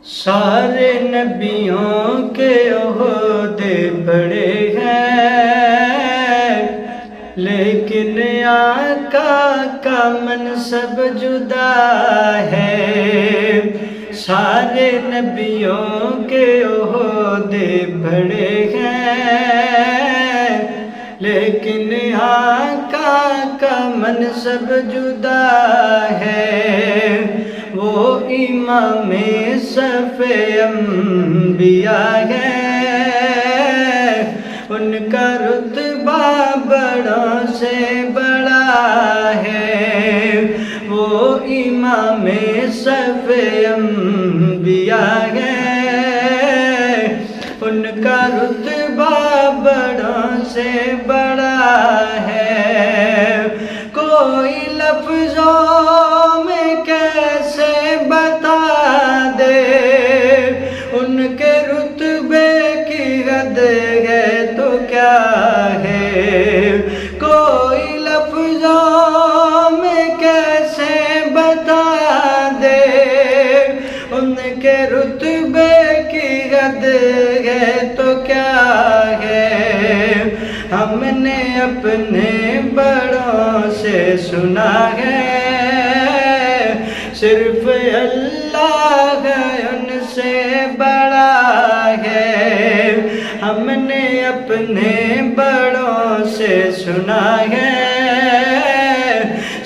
سارے نبیوں کے عہدے بڑے ہیں، لیکن آقا کا منصب جدا ہے۔ سارے نبیوں کے عہدے بڑے ہیں، لیکن آقا کا منصب جدا ہے۔ وہ امام صف انبیاء ہے، ان کا رتبہ بڑوں سے بڑا ہے۔ وہ امام صف انبیاء ہے، ان کا رتبہ بڑوں سے بڑا ہے۔ کوئی لفظوں میں کیسے بتا دے، ان کے رتبے کی حد ہے تو کیا ہے۔ کوئی لفظوں میں کیسے بتا دے، ان کے رتبے کی حد ہے تو کیا ہے۔ ہم نے اپنے بڑوں سے سنا ہے، صرف اللہ ان سے بڑا ہے۔ ہم نے اپنے بڑوں سے سنا ہے،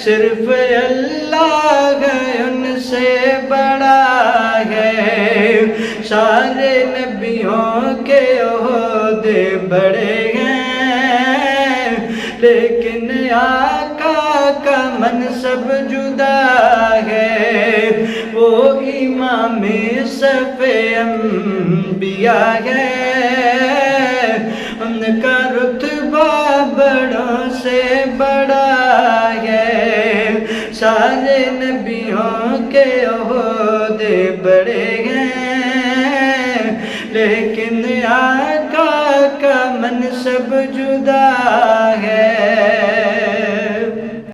صرف اللہ ان سے بڑا ہے۔ سارے نبیوں کے عہدے بڑے ہیں، لیکن آقا کا منصب جدا ہے۔ وہ امام صف انبیاء ہے، ان کا رتبہ بڑوں سے بڑا ہے۔ سارے نبیوں کے عہدے بڑے ہیں، لیکن آقا کا منصب جدا ہے۔